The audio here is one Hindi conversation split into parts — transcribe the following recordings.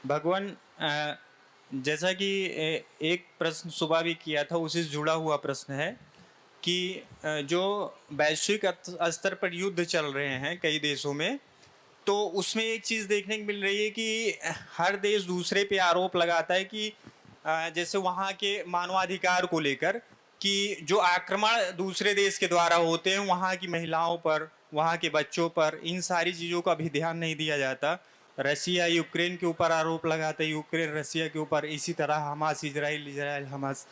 भगवान जैसा कि एक प्रश्न सुबह भी किया था, उसी से जुड़ा हुआ प्रश्न है कि जो वैश्विक स्तर पर युद्ध चल रहे हैं कई देशों में, तो उसमें एक चीज़ देखने को मिल रही है कि हर देश दूसरे पे आरोप लगाता है कि जैसे वहाँ के मानवाधिकार को लेकर कि जो आक्रमण दूसरे देश के द्वारा होते हैं वहाँ की महिलाओं पर, वहाँ के बच्चों पर, इन सारी चीज़ों का भी ध्यान नहीं दिया जाता। रसिया यूक्रेन के ऊपर आरोप लगाता है, यूक्रेन रसिया के ऊपर, इसी तरह हमास इजराइल, इजराइल हमास।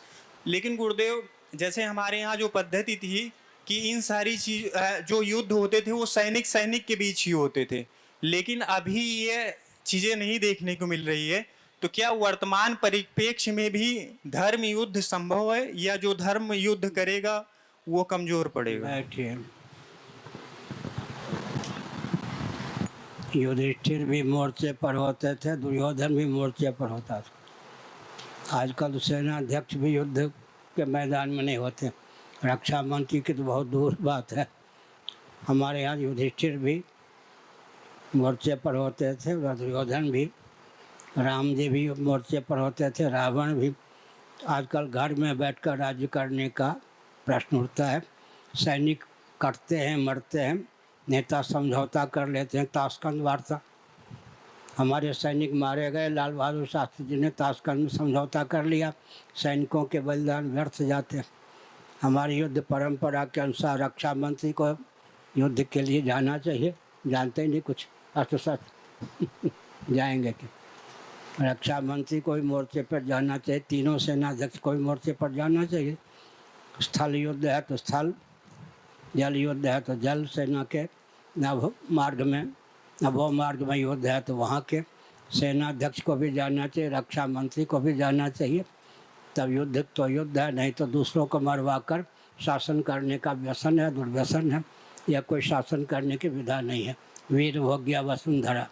लेकिन गुरुदेव, जैसे हमारे यहाँ जो पद्धति थी कि इन सारी चीज जो युद्ध होते थे वो सैनिक सैनिक के बीच ही होते थे, लेकिन अभी ये चीजें नहीं देखने को मिल रही है। तो क्या वर्तमान परिप्रेक्ष्य में भी धर्म युद्ध संभव है, या जो धर्म युद्ध करेगा वो कमजोर पड़ेगा? बैठिए। युधिष्ठिर भी मोर्चे पर होते थे, दुर्योधन भी मोर्चे पर होता था। आजकल सेनाध्यक्ष भी युद्ध के मैदान में नहीं होते, रक्षा मंत्री की तो बहुत दूर बात है। हमारे यहाँ युधिष्ठिर भी मोर्चे पर होते थे, दुर्योधन भी, राम जी भी मोर्चे पर होते थे, रावण भी। आजकल घर में बैठकर राज्य करने का प्रश्न उठता है। सैनिक कटते हैं, मरते हैं, नेता समझौता कर लेते हैं, ताशकंद वार्ता। हमारे सैनिक मारे गए, लाल बहादुर शास्त्री जी ने ताशकंद में समझौता कर लिया। सैनिकों के बलिदान व्यर्थ जाते हैं। हमारी युद्ध परंपरा के अनुसार रक्षा मंत्री को युद्ध के लिए जाना चाहिए, जानते ही नहीं कुछ अर्थशास्त्र जाएंगे कि रक्षा मंत्री को भी मोर्चे पर जाना चाहिए, तीनों सेनाध्यक्ष को भी मोर्चे पर जाना चाहिए। स्थल युद्ध है तो स्थल, जल युद्ध है तो जल सेना के नभ मार्ग में, नभो मार्ग में युद्ध है तो वहाँ के सेनाध्यक्ष को भी जाना चाहिए, रक्षा मंत्री को भी जाना चाहिए। तब युद्ध तो युद्ध है, नहीं तो दूसरों को मरवा कर शासन करने का व्यसन है, दुर्व्यसन है। यह कोई शासन करने की विधा नहीं है। वीर भोग्या वसुंधरा।